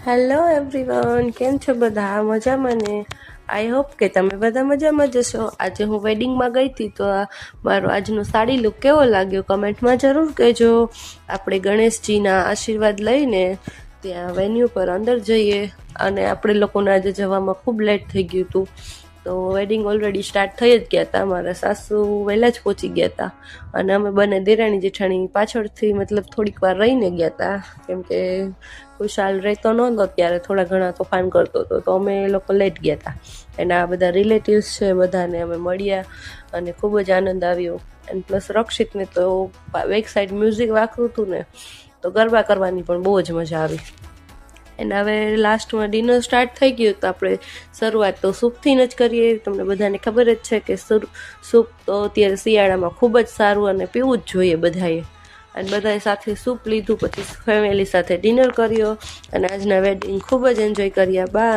Hello everyone, કેમ છો બધા? મજામાં ને? આઈ હોપ કે તમે બધા મજામાં જ હશો. આજે હું વેડિંગમાં ગઈ હતી તો મારો આજનો સાડી લુક કેવો લાગ્યો કમેન્ટમાં જરૂર કહેજો. આપણે ગણેશજીના આશીર્વાદ લઈને ત્યાં વેન્યુ પર અંદર જઈએ અને આપણે લોકોને આજે જવામાં ખૂબ લેટ થઈ ગયું હતું. તો વેડિંગ ઓલરેડી સ્ટાર્ટ થઈ જ ગયા હતા. મારા સાસુ વહેલા જ પહોંચી ગયા હતા અને અમે બંને દેરાણી જેઠાણી પાછળથી મતલબ થોડીક વાર રહીને ગયા હતા, કેમ કે ખુશાલ રહેતો નહોતો ત્યારે થોડા ઘણા તોફાન કરતો હતો, તો અમે લોકો લેટ ગયા હતા. એના આ બધા રિલેટિવ્સ છે, બધાને અમે મળ્યા અને ખૂબ જ આનંદ આવ્યો. એન્ડ પ્લસ રક્ષિતને તો બેક સાઈડ મ્યુઝિક વાગતું હતું ને, તો ગરબા કરવાની પણ બહુ જ મજા આવી. એન્ડ હવે લાસ્ટમાં ડિનર સ્ટાર્ટ થઈ ગયું, તો આપણે શરૂઆત તો સૂપથી જ કરીએ. તમને બધાને ખબર જ છે કે સૂપ તો અત્યારે શિયાળામાં ખૂબ જ સારું અને પીવું જ જોઈએ બધાએ. અને બધાએ સાથે સૂપ લીધું, પછી ફેમિલી સાથે ડિનર કર્યો અને આજના વેડિંગ ખૂબ જ એન્જોય કર્યા. બાય.